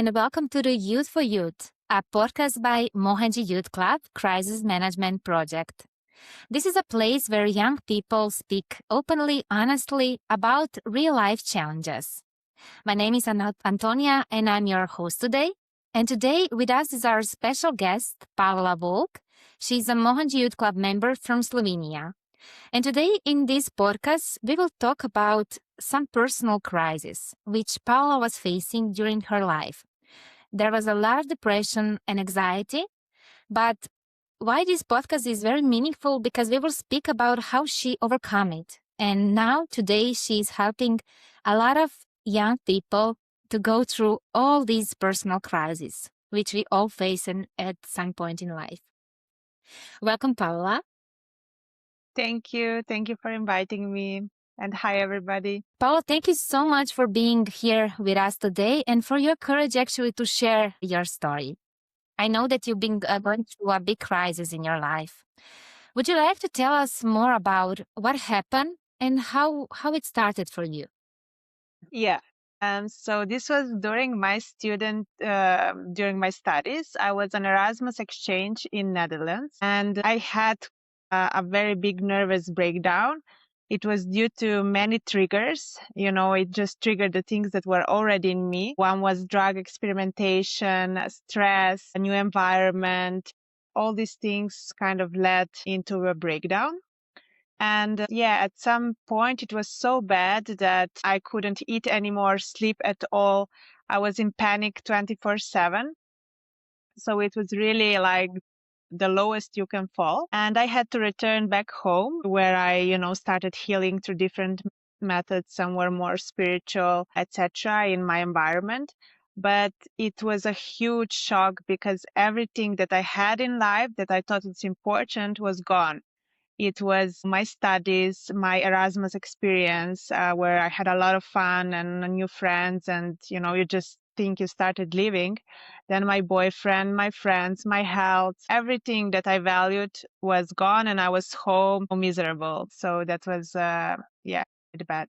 and welcome to the Youth for Youth, a podcast by Mohanji Youth Club Crisis Management Project. This is a place where young people speak openly, honestly about real-life challenges. My name is Antonia, and I'm your host today. And today with us is our special guest, Paula Vouk. She's a Mohanji Youth Club member from Slovenia. And today in this podcast, we will talk about some personal crisis which Paula was facing during her life. There was a lot of depression and anxiety, but why this podcast is very meaningful because we will speak about how she overcome it. And now today she is helping a lot of young people to go through all these personal crises which we all face at some point in life. Welcome, Paula. Thank you. Thank you for inviting me. And hi, everybody. Paula, thank you so much for being here with us today and for your courage actually to share your story. I know that you've been going through a big crisis in your life. Would you like to tell us more about what happened and how it started for you? Yeah. So this was during my studies. I was on Erasmus exchange in Netherlands, and I had a very big nervous breakdown. It was due to many triggers. It just triggered the things that were already in me. One was drug experimentation, stress, a new environment. All these things kind of led into a breakdown. And at some point it was so bad that I couldn't eat anymore, sleep at all. I was in panic 24/7. So it was really like the lowest you can fall. And I had to return back home where I, started healing through different methods. Some were more spiritual, etc., in my environment. But it was a huge shock because everything that I had in life that I thought it's important was gone. It was my studies, my Erasmus experience, where I had a lot of fun and new friends, and you just think you started living. Then my boyfriend, my friends, my health, everything that I valued was gone, and I was home miserable. So that was pretty bad.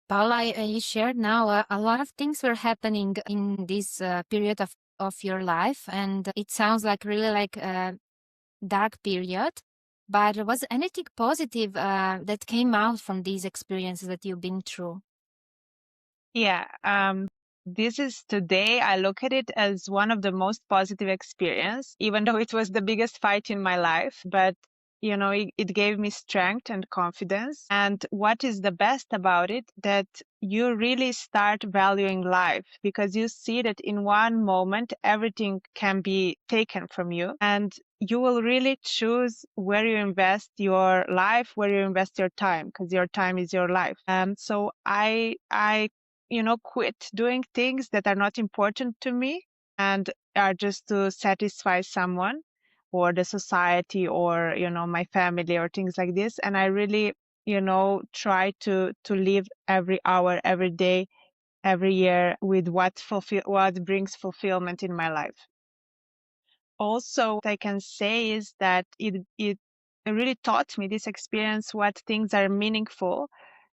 Paula, you shared now a lot of things were happening in this period of your life, and it sounds like really like a dark period. But was anything positive that came out from these experiences that you've been through? Yeah. This is today, I look at it as one of the most positive experience, even though it was the biggest fight in my life. But it gave me strength and confidence. And what is the best about it, that you really start valuing life because you see that in one moment, everything can be taken from you. And you will really choose where you invest your life, where you invest your time, because your time is your life. So I quit doing things that are not important to me and are just to satisfy someone or the society or, my family or things like this. And I really, try to live every hour, every day, every year with what brings fulfillment in my life. Also, what I can say is that it really taught me, this experience, what things are meaningful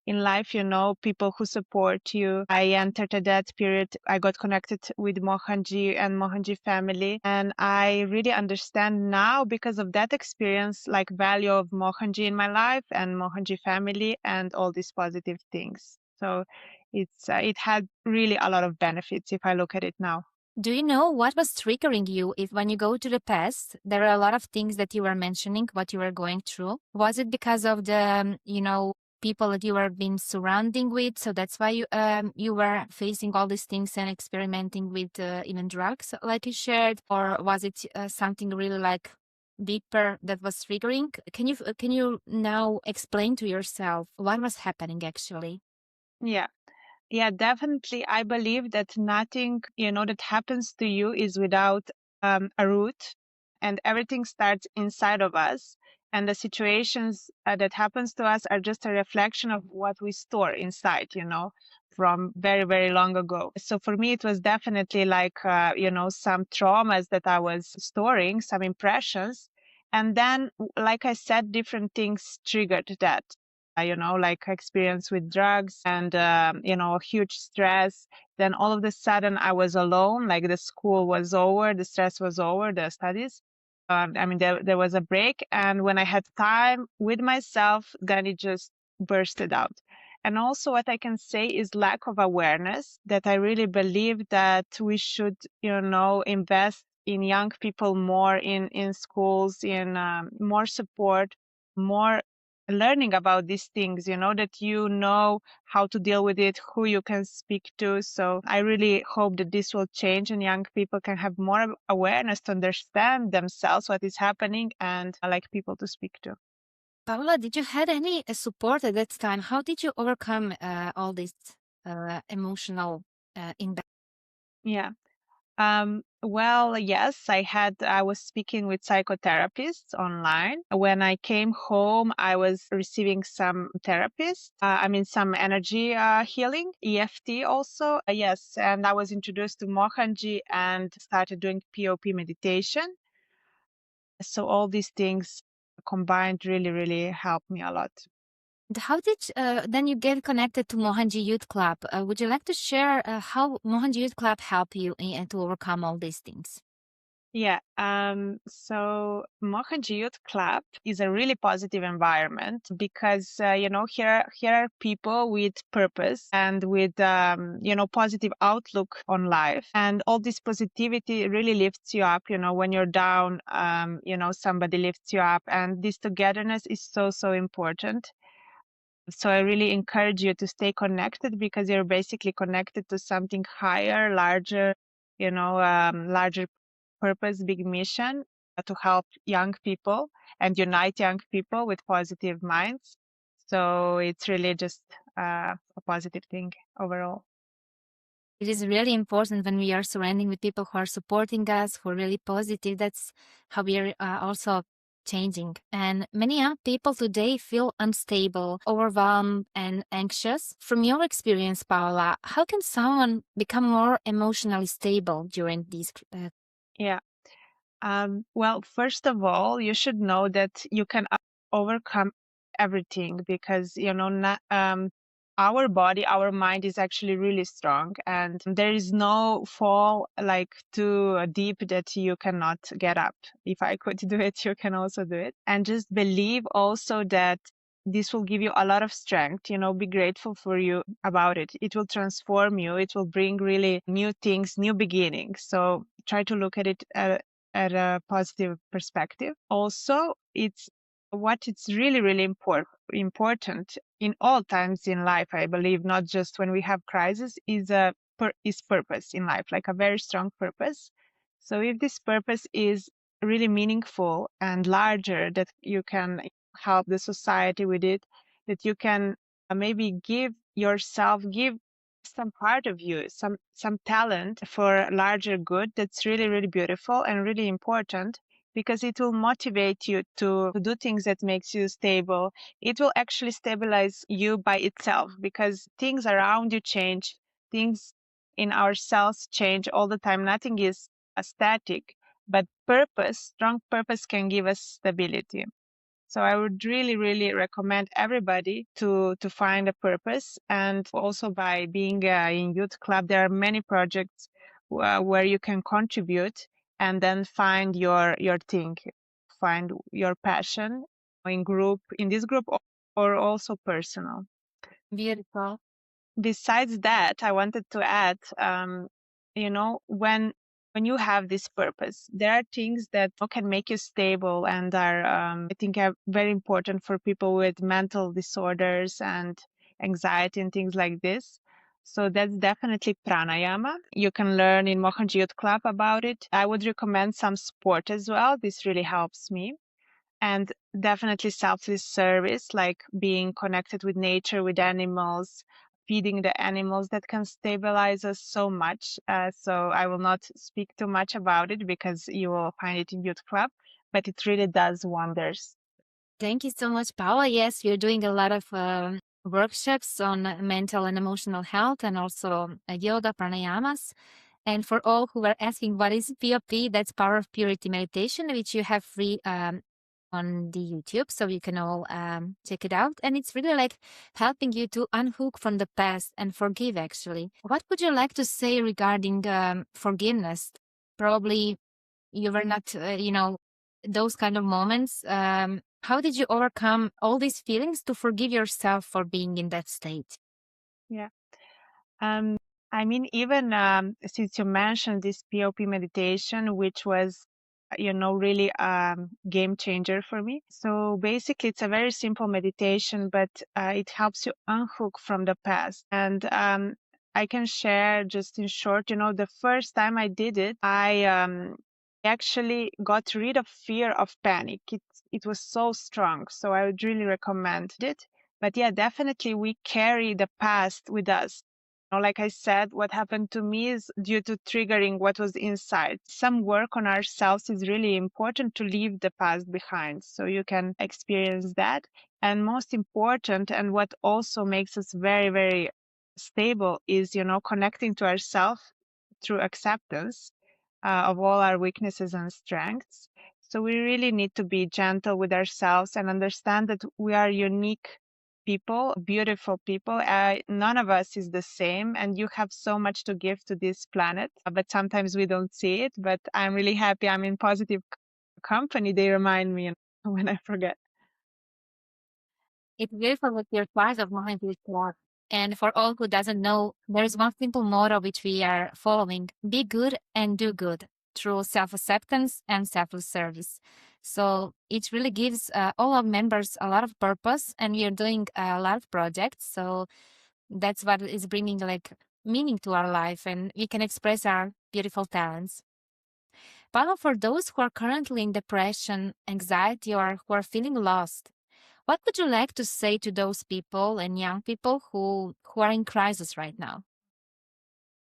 in life, people who support you. I entered at that period. I got connected with Mohanji and Mohanji family. And I really understand now, because of that experience, like value of Mohanji in my life and Mohanji family and all these positive things. So it had really a lot of benefits if I look at it now. Do you know what was triggering you? If when you go to the past, there are a lot of things that you were mentioning, what you were going through. Was it because of the, people that you were being surrounding with, so that's why you were facing all these things and experimenting with even drugs, like you shared, or was it something really like deeper that was triggering? Can you now explain to yourself what was happening actually? Yeah, definitely. I believe that nothing, that happens to you is without a root, and everything starts inside of us. And the situations that happens to us are just a reflection of what we store inside, from very, very long ago. So for me, it was definitely like, some traumas that I was storing, some impressions. And then, like I said, different things triggered that. like experience with drugs and, huge stress. Then all of a sudden I was alone, like the school was over, the stress was over, the studies. There was a break. And when I had time with myself, then it just bursted out. And also what I can say is lack of awareness, that I really believe that we should, invest in young people more in schools, in more support, more learning about these things, that how to deal with it, who you can speak to. So I really hope that this will change and young people can have more awareness to understand themselves, what is happening, and like people to speak to. Paula, did you had any support at that time? How did you overcome all this emotional impact? Yeah. Well, yes, I was speaking with psychotherapists online. When I came home, I was receiving some therapists, some energy healing, EFT also. Yes, and I was introduced to Mohanji and started doing POP meditation. So all these things combined really, really helped me a lot. How did then you get connected to Mohanji Youth Club? Would you like to share how Mohanji Youth Club helped you to overcome all these things? Yeah. So Mohanji Youth Club is a really positive environment because, here are people with purpose and with, positive outlook on life. And all this positivity really lifts you up, when you're down, somebody lifts you up. And this togetherness is so, so important. So I really encourage you to stay connected because you're basically connected to something higher, larger, larger purpose, big mission to help young people and unite young people with positive minds. So it's really just a positive thing overall. It is really important when we are surrounding with people who are supporting us, who are really positive. That's how we are also changing. And many young people today feel unstable, overwhelmed, and anxious. From your experience, Paula, how can someone become more emotionally stable during these? Yeah. Well, first of all, you should know that you can overcome everything because, our body, our mind is actually really strong, and there is no fall like too deep that you cannot get up. If I could do it, you can also do it. And just believe also that this will give you a lot of strength, be grateful for you about it. It will transform you. It will bring really new things, new beginnings. So try to look at it at a positive perspective. Also, it's really, really important in all times in life, I believe, not just when we have crisis, is purpose in life, like a very strong purpose. So if this purpose is really meaningful and larger, that you can help the society with it, that you can maybe give some part of you, some talent for larger good, that's really, really beautiful and really important because it will motivate you to do things that makes you stable. It will actually stabilize you by itself because things around you change, things in ourselves change all the time. Nothing is static, but strong purpose can give us stability. So I would really, really recommend everybody to find a purpose. And also by being in youth club, there are many projects where you can contribute and then find your thing, find your passion in this group or also personal. Beautiful. Besides that, I wanted to add, when you have this purpose, there are things that can make you stable and are, I think, are very important for people with mental disorders and anxiety and things like this. So that's definitely pranayama. You can learn in Mohanji Youth Club about it. I would recommend some sport as well. This really helps me. And definitely selfless service, like being connected with nature, with animals, feeding the animals, that can stabilize us so much. So I will not speak too much about it because you will find it in Youth Club, but it really does wonders. Thank you so much, Paula. Yes, we're doing a lot of workshops on mental and emotional health and also yoga pranayamas. And for all who are asking what is POP, that's Power of Purity Meditation, which you have free on the YouTube, so you can all check it out. And it's really like helping you to unhook from the past and forgive, actually. What would you like to say regarding forgiveness? Probably you were not, those kind of moments. How did you overcome all these feelings to forgive yourself for being in that state? Yeah. I mean, even since you mentioned this POP meditation, which was, really game changer for me. So basically, it's a very simple meditation, but it helps you unhook from the past. And I can share just in short, the first time I did it, I actually got rid of fear of panic. It was so strong. So I would really recommend it. But yeah, definitely we carry the past with us. Like I said, what happened to me is due to triggering what was inside. Some work on ourselves is really important to leave the past behind so you can experience that. And most important, and what also makes us very, very stable is, connecting to ourselves through acceptance of all our weaknesses and strengths. So we really need to be gentle with ourselves and understand that we are unique people, beautiful people. None of us is the same, and you have so much to give to this planet, but sometimes we don't see it. But I'm really happy I'm in positive company. They remind me when I forget. It's beautiful that you're part of Mohanji Club. And for all who doesn't know, there's one simple motto which we are following: be good and do good through self-acceptance and selfless service. So it really gives all our members a lot of purpose, and we are doing a lot of projects. So that's what is bringing like meaning to our life, and we can express our beautiful talents. Paula, for those who are currently in depression, anxiety, or who are feeling lost, what would you like to say to those people and young people who are in crisis right now?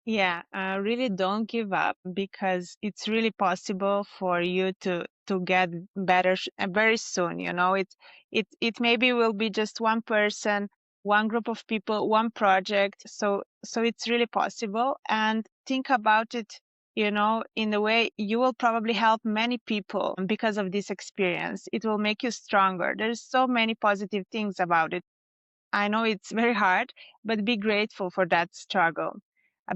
Yeah, really don't give up because it's really possible for you to get better very soon. It maybe will be just one person, one group of people, one project. So it's really possible. And think about it, in a way you will probably help many people because of this experience. It will make you stronger. There's so many positive things about it. I know it's very hard, but be grateful for that struggle.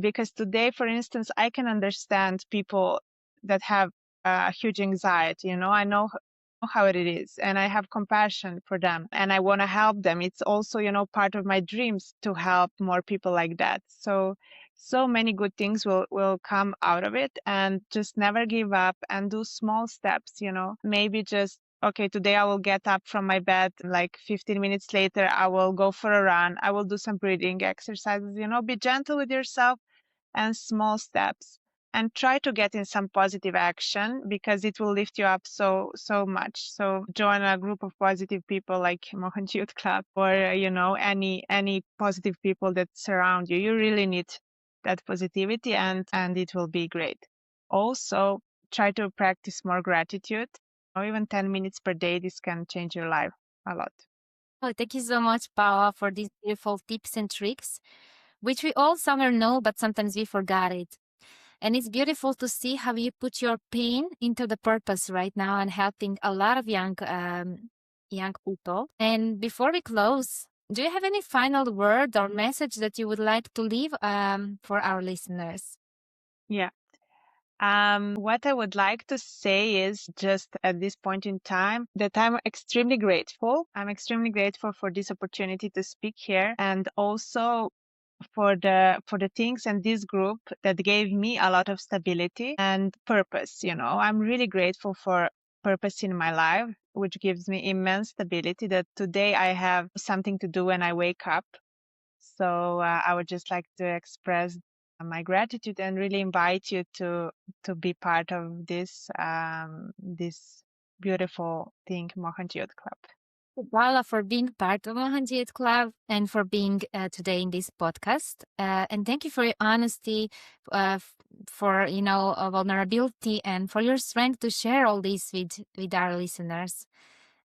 Because today, for instance, I can understand people that have huge anxiety. I know how it is, and I have compassion for them, and I want to help them. It's also, part of my dreams to help more people like that. So many good things will come out of it, and just never give up and do small steps. Maybe just okay, today I will get up from my bed, like 15 minutes later, I will go for a run. I will do some breathing exercises, be gentle with yourself and small steps. And try to get in some positive action because it will lift you up so much. So join a group of positive people like Mohanji Youth Club or any positive people that surround you. You really need that positivity and it will be great. Also, try to practice more gratitude or even 10 minutes per day. This can change your life a lot. Oh, thank you so much, Paula, for these beautiful tips and tricks, which we all somewhere know, but sometimes we forgot it. And it's beautiful to see how you put your pain into the purpose right now and helping a lot of young people. And before we close, do you have any final word or message that you would like to leave for our listeners? Yeah. What I would like to say is just at this point in time that I'm extremely grateful. I'm extremely grateful for this opportunity to speak here and also for the things and this group that gave me a lot of stability and purpose. I'm really grateful for purpose in my life, which gives me immense stability that today I have something to do when I wake up. So I would just like to express my gratitude and really invite you to be part of this beautiful thing, Mohanji Youth Club. Paula, for being part of Mohanji Club and for being today in this podcast. And thank you for your honesty, for vulnerability, and for your strength to share all this with our listeners.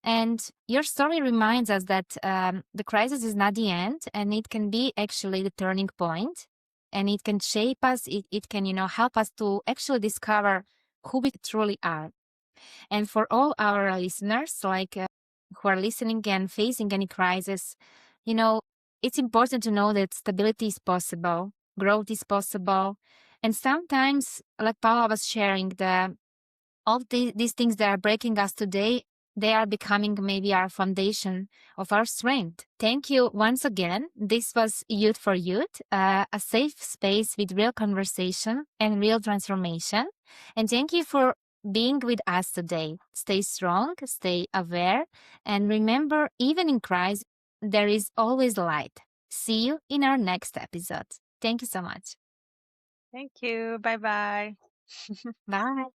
And your story reminds us that the crisis is not the end, and it can be actually the turning point, and it can shape us. It can help us to actually discover who we truly are. And for all our listeners, who are listening and facing any crisis, it's important to know that stability is possible, growth is possible. And sometimes, like Paula was sharing, these things that are breaking us today, they are becoming maybe our foundation of our strength. Thank you once again. This was Youth for Youth, a safe space with real conversation and real transformation. And thank you for being with us today. Stay strong, stay aware, and remember, even in crisis, there is always light. See you in our next episode. Thank you so much. Thank you. Bye bye. Bye.